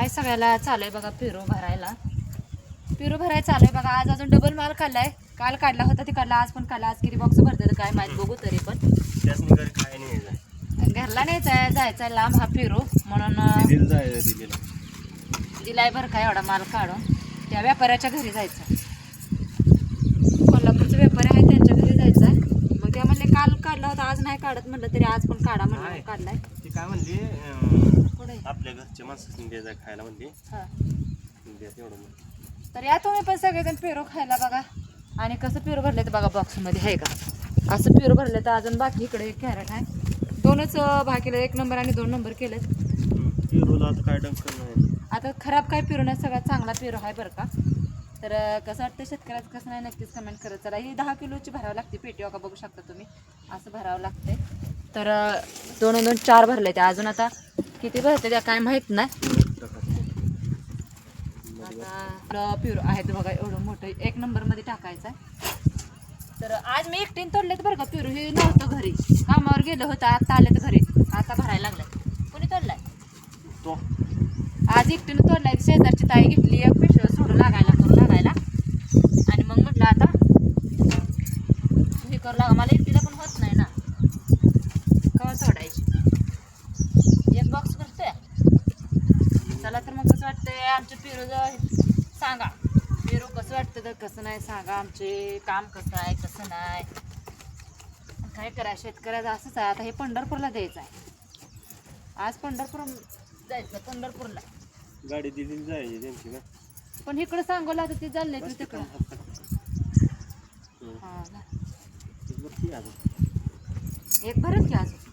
हाय सगळ्याला चालू आहे बघा पेरू भरायला. पेरू भरायला चालू आहे बघा. आज अजून डबल माल काढलाय. काल काढला होता ते काढला, आज पण काढला. आज किती बॉक्स भरतात काय माहित, बघू तरी पण. घरला नाही जायचा लांब हा पेरू म्हणून दिलाय बरं का एवढा माल काढून. त्या व्यापाऱ्याच्या घरी जायचं, कोल्हापूरचे व्यापारी आहे त्यांच्या घरी जायचं. मग त्या म्हणले काल काढला होता आज नाही काढत, म्हणलं तरी आज पण काढा म्हणलं. काढलाय ती काय म्हणली आपल्या घरच्या माणसाने द्यायचं खायला म्हणली. हा तेवढं तर या तुम्ही पण सगळेजण पेरू खायला बघा. आणि कसं पेरू भरले तर बघा बॉक्समध्ये आहे का, असं पेरू भरले. तर अजून बाकी इकडे एक कॅरेट आहे. दोनच भाग केले, 1 नंबर आणि 2 नंबर केलेत. पेरूला आता काय डंकर नाही, आता खराब काय पेरू नाही, सगळ्यात चांगला पेरू आहे बरं का. तर कसं वाटतं शेतकऱ्याचं कसं नाही नक्कीच कमेंट करत चला. ही 10 किलोची भरावं लागते पेटी का बघू शकता तुम्ही, असं भरावं लागते. तर 2 4 भरले ते. अजून आता किती भरते त्या काय माहीत नाही. आता पेरू आहेत बघा एवढं मोठं, 1 नंबरमध्ये टाकायचं आहे. तर आज मी एकटीने तोडलेत बरं का पेरू. हे नव्हतं घरी, कामावर गेलं होतं, आता आले तर घरी. आता भरायला लागलाय. कोणी तोडलाय तो आज एकटीने तोडलाय. शेजारची ताई घेतली एक पिशवी सोडून लागायला आणि मग म्हटलं आता हे करू लागा. मला एकटीला पण होत नाही ना कवा तोडायची. एक बॉक्स करतोय चला. तर मग कसं वाटतंय आमचं पेरू सांगा. पेरू कसं वाटतं तर कसं नाही सांगा. आमचे काम कसं आहे कसं नाही काय करा. शेतकऱ्याचं असंच आहे. आता हे पंढरपूरला द्यायचं आहे. आज पंढरपूर जायचं, पंढरपूरला गाडी दिली जायची त्यांची का. पण इकडं सांगोला आता ते चाललंय तू तिकडं. हा एक भरत की अजून